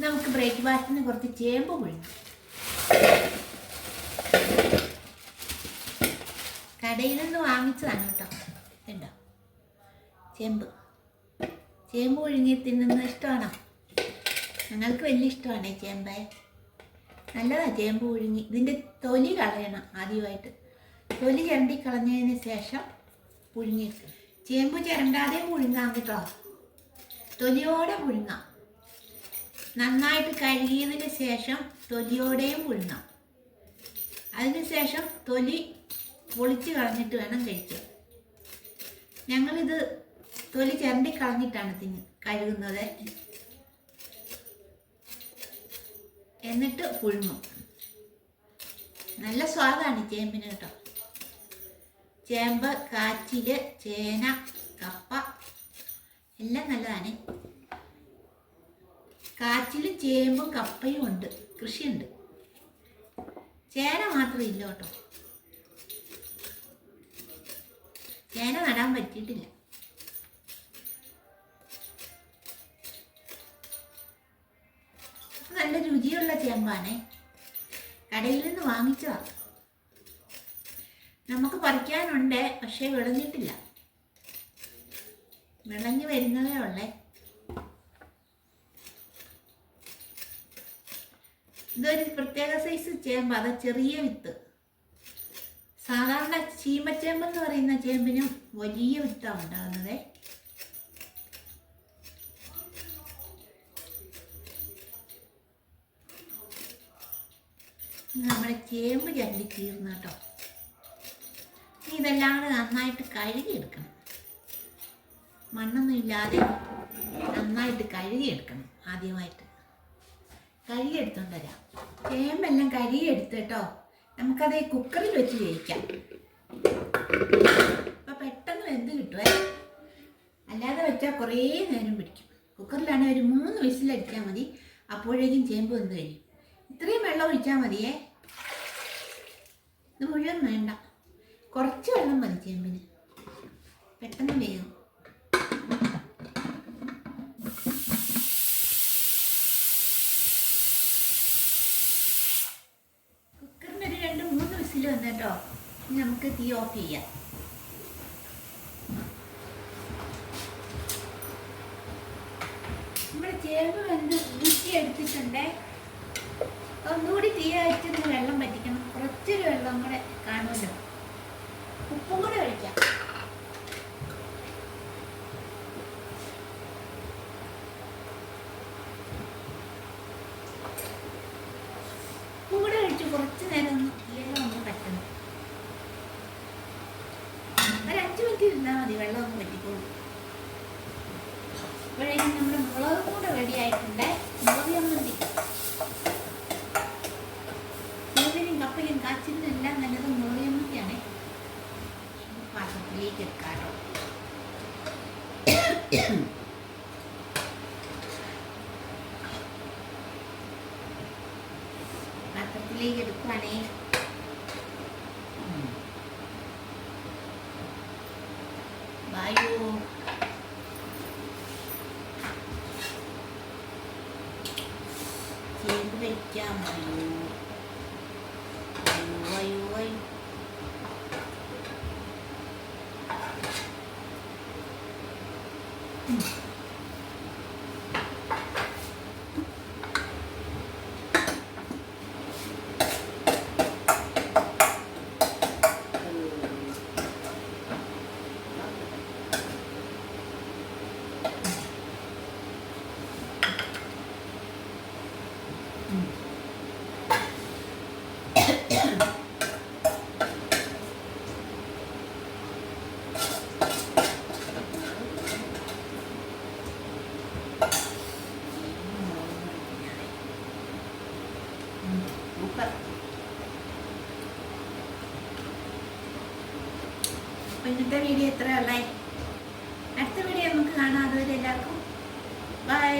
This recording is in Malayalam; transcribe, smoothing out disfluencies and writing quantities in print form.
നമുക്ക് ബ്രേക്ക്ഫാസ്റ്റിന് കുറച്ച് ചേമ്പ് പുഴുങ്ങാം. കടയിൽ നിന്ന് വാങ്ങിച്ചതാണ് കേട്ടോ. ഉണ്ടോ ചേമ്പ് പുഴുങ്ങി തിന്നുന്നത് ഇഷ്ടമാണോ? ഞങ്ങൾക്ക് വലിയ ഇഷ്ടമാണ് ചേമ്പ്. നല്ലതാണ് ചേമ്പ് പുഴുങ്ങി. ഇതിൻ്റെ തൊലി കളയണം ആദ്യമായിട്ട്. തൊലി ചിരണ്ടി കളഞ്ഞതിന് ശേഷം പുഴുങ്ങിയെടുക്കണം. ചേമ്പ് ചിരണ്ടാതെ പുഴുങ്ങാം കേട്ടോ. തൊലിയോടെ പുഴുങ്ങാം. നന്നായിട്ട് കഴുകിയതിന് ശേഷം തൊലിയോടെയും പുഴുങ്ങാം. അതിന് ശേഷം തൊലി പൊളിച്ച് കളഞ്ഞിട്ട് വേണം കഴിക്കാൻ. ഞങ്ങളിത് തൊലി ചിരണ്ടി കളഞ്ഞിട്ടാണ് കഴുകുന്നത്. എന്നിട്ട് പുഴുങ്ങും. നല്ല സ്വാദാണ് ചേമ്പിന് കേട്ടോ. ചേമ്പ്, കാച്ചിൽ, ചേന, കപ്പ എല്ലാം നല്ലതാണ്. കാച്ചിലും ചേമ്പും കപ്പയും ഉണ്ട്, കൃഷിയുണ്ട്. ചേന മാത്രം ഇല്ല കേട്ടോ. ചേന നടാൻ പറ്റിയിട്ടില്ല. നല്ല രുചിയുള്ള ചേമ്പാണ്. കടയിൽ നിന്ന് വാങ്ങിച്ചതാണ്. നമുക്ക് പറിക്കാനുണ്ട്, പക്ഷേ വിളഞ്ഞിട്ടില്ല. വിളഞ്ഞ് വരുന്നതേ ഉള്ളേ. ഇതൊരു പ്രത്യേക സൈസ് ചേമ്പ്. അത് ചെറിയ വിത്ത്. സാധാരണ ചീമച്ചേമ്പെന്ന് പറയുന്ന ചേമ്പിനും വലിയ വിത്താണ് ഉണ്ടാകുന്നത്. നമ്മുടെ ചേമ്പ് ചരണ്ടി തീർന്നു കേട്ടോ. ഇതെല്ലാം കൂടെ നന്നായിട്ട് കഴുകിയെടുക്കണം. മണ്ണൊന്നും ഇല്ലാതെ നന്നായിട്ട് കഴുകിയെടുക്കണം. ആദ്യമായിട്ട് കഴുകിയെടുത്തോണ്ട് വരാം. ചേമ്പെല്ലാം കഴുകിയെടുത്ത് കേട്ടോ. നമുക്കത് കുക്കറിൽ വെച്ച് വേവിക്കാം. അപ്പം പെട്ടെന്ന് വെന്ത് കിട്ടുമേ. അല്ലാതെ വെച്ചാൽ കുറേ നേരം പിടിക്കും. കുക്കറിലാണെങ്കിൽ ഒരു 3 വിസിലടിച്ചാൽ മതി. അപ്പോഴേക്കും ചേമ്പ് വെന്ത് കഴിയും. ഇത്രയും വെള്ളം ഒഴിച്ചാൽ മതിയേ. ഇത് മുഴുവൻ വേണ്ട, കുറച്ച് വെള്ളം മതി ചേമ്പിന്. പെട്ടെന്ന് വേഗം. കുക്കറിന് ഒരു 2-3 വിസിൽ വന്നിട്ടോ. ഇനി നമുക്ക് തീ ഓഫ് ചെയ്യാം. നമ്മുടെ ചേമ്പ് വെന്ത് ഊറ്റി എടുത്തിട്ടുണ്ടേ. ഒന്നുകൂടി തീ അയച്ചിട്ട് വെള്ളം പറ്റിക്കണം. കുറച്ചൊരു വെള്ളം കൂടെ കാണുമല്ലോ. ഉപ്പും കൂടെ ഒഴിക്കാം. ഉപ്പും കൂടെ ഒഴിച്ച് കുറച്ച് നേരം ഒന്ന് തീയെല്ലാം ഒന്ന് പറ്റണം. ഒരു 5 മിനിറ്റ് ഇരുന്നാൽ മതി. വെള്ളം ഒന്ന് പറ്റിക്കോളൂ. അപ്പോഴേക്കും നമ്മുടെ മുളകും കൂടെ റെഡി ആയിട്ടുണ്ട്. മുളക് ചമ്മന്തി. കപ്പയും കാച്ചിലും എല്ലാം നല്ലത് മുളക് ചമ്മന്തിയാണ്. പാത്രത്തിലേക്ക് എടുക്കാട്ടോ. പാത്രത്തിലേക്ക് എടുക്കുവാണേ. വായു ചേമ്പ് വയ്ക്കാം. വായു ഇന്നത്തെ വീഡിയോ ഇത്രയുള്ളേ. അടുത്ത വീഡിയോ നമുക്ക് കാണാം. അതുവരെ എല്ലാവർക്കും ബൈ.